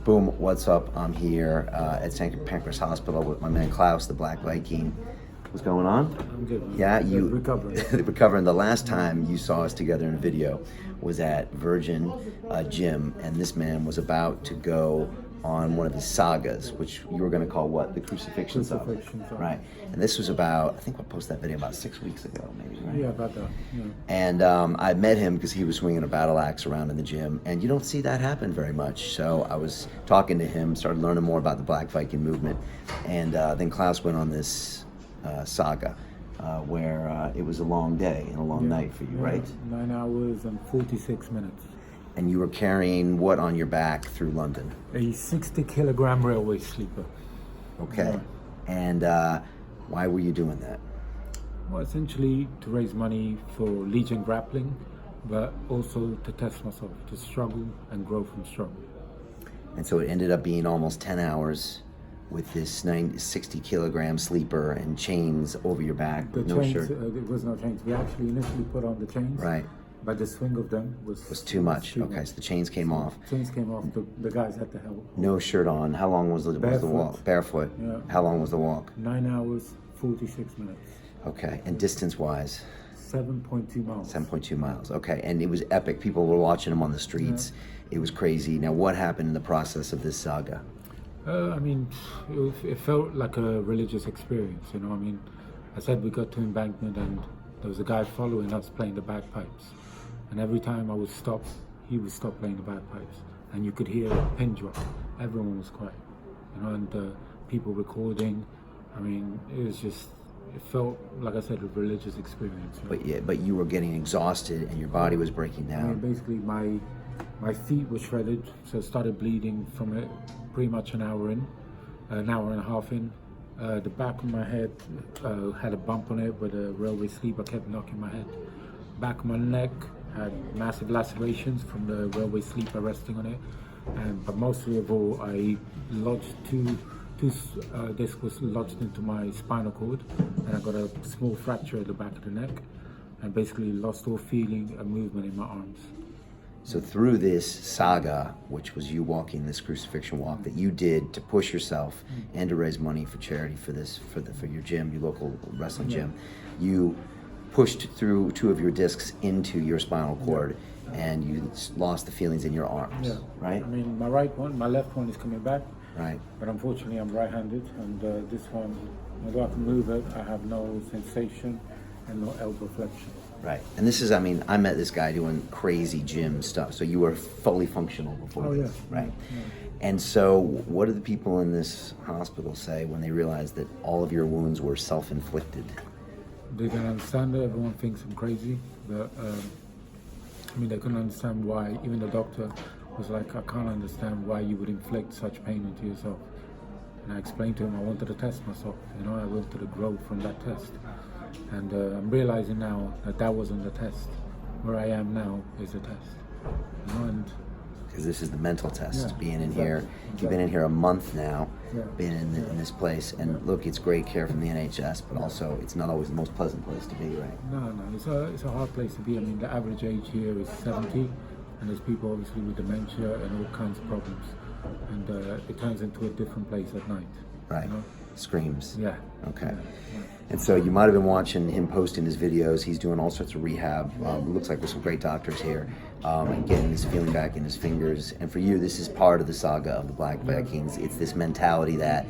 Boom, what's up? I'm here at St. Pancras Hospital with my man Klaus, the Black Viking. What's going on? I'm good, man. Yeah, you recovering. recovering. The last time you saw us together in a video was at Virgin Gym, and this man was about to go on one of his sagas, which you were going to call what? The Crucifixion Saga. Right. And this was about, I think I posted that video about 6 weeks ago, maybe, right? Yeah, about that. Yeah. And I met him because he was swinging a battle axe around in the gym, and you don't see that happen very much. So I was talking to him, started learning more about the Black Viking movement, and then Klaus went on this saga where it was a long day and a long night for you, right? 9 hours and 46 minutes. And you were carrying what on your back through London? A 60-kilogram railway sleeper. Okay. Yeah. And why were you doing that? Well, essentially to raise money for Legion grappling, but also to test myself, to struggle and grow from struggle. And so it ended up being almost 10 hours with this 60-kilogram sleeper and chains over your back, The with no chains, shirt. there was no chains. We actually initially put on the chains. Right. But the swing of them was Too much. Okay, so the chains came off. Chains came off. The guys had to help. No shirt on. How long was the walk? Barefoot. Yeah. How long was the walk? 9 hours, 46 minutes. Okay, and distance-wise? 7.2 miles. 7.2 miles. Okay, and it was epic. People were watching him on the streets. Yeah. It was crazy. Now, what happened in the process of this saga? I mean, it felt like a religious experience, you know. I mean, I said we got to embankment and there was a guy following us playing the bagpipes. And every time I would stop, he would stop playing the bagpipes. And you could hear a pin drop. Everyone was quiet, you know, and people recording. I mean, it felt, like I said, a religious experience. You know? But you were getting exhausted and your body was breaking down. I mean, basically, my feet were shredded, so it started bleeding from it pretty much an hour and a half in. The back of my head had a bump on it where the railway sleeper kept knocking my head. Back of my neck had massive lacerations from the railway sleeper resting on it. But mostly of all, I lodged two discs was lodged into my spinal cord, and I got a small fracture at the back of the neck, and basically lost all feeling and movement in my arms. So through this saga, which was you walking this crucifixion walk that you did to push yourself and to raise money for charity for your gym, your local wrestling gym, you pushed through 2 of your discs into your spinal cord, and you lost the feelings in your arms, right? I mean, my left one is coming back, right? But unfortunately I'm right-handed, and this one, although I can move it, I have no sensation and no elbow flexion. Right, and this is, I mean, I met this guy doing crazy gym stuff, so you were fully functional before this, right? Yeah. And so what do the people in this hospital say when they realize that all of your wounds were self-inflicted? They can understand it. Everyone thinks I'm crazy, but I mean, they couldn't understand why. Even the doctor was like, I can't understand why you would inflict such pain onto yourself. And I explained to him I wanted to test myself, you know, I wanted to grow from that test. And I'm realizing now that wasn't the test. Where I am now is the test. You know, and because this is the mental test, being in here. Exactly. You've been in here a month now, been in this place, and look, it's great care from the NHS, but also it's not always the most pleasant place to be, right? No, it's a hard place to be. I mean, the average age here is 70, and there's people obviously with dementia and all kinds of problems, and it turns into a different place at night. Right. You know? Screams. Yeah. Okay. Yeah. And so you might have been watching him posting his videos. He's doing all sorts of rehab. It looks like there's some great doctors here, and getting his feeling back in his fingers. And for you, this is part of the saga of the Black Vikings. It's this mentality that,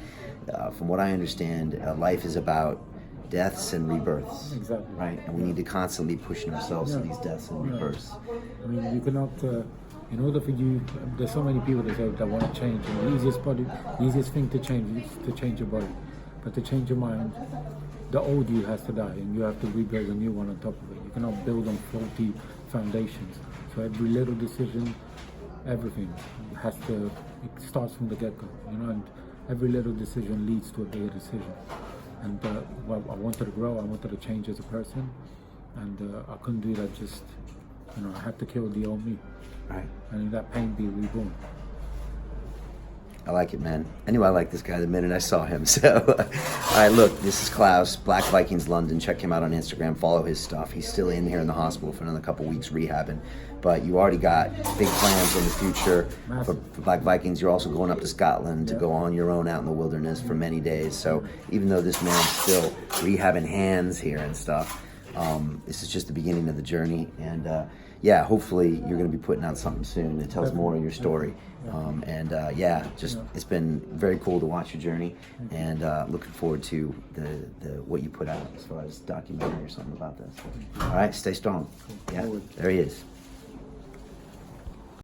from what I understand, life is about deaths and rebirths. Exactly. Right? And we need to constantly be pushing ourselves to these deaths and rebirths. I mean, you cannot, in order for you, there's so many people that want to change, and the easiest thing to change is to change your body. But to change your mind, the old you has to die, and you have to rebuild a new one on top of it. You cannot build on faulty foundations. So every little decision, everything it starts from the get-go, you know, and every little decision leads to a bigger decision. And well, I wanted to grow, I wanted to change as a person, and I couldn't do that just, you know, I had to kill the old me. Right. And in that pain be reborn. I like it, man. I knew I liked this guy the minute I saw him. So, all right, look, this is Klaus, Black Vikings London. Check him out on Instagram. Follow his stuff. He's still in here in the hospital for another couple weeks rehabbing. But you already got big plans in the future for Black Vikings. You're also going up to Scotland to go on your own out in the wilderness for many days. So even though this man's still rehabbing hands here and stuff, this is just the beginning of the journey. And yeah, hopefully you're going to be putting out something soon that tells more of your story. It's been very cool to watch your journey, and looking forward to the what you put out as far as documentary or something about this. All right, stay strong. Yeah, there he is.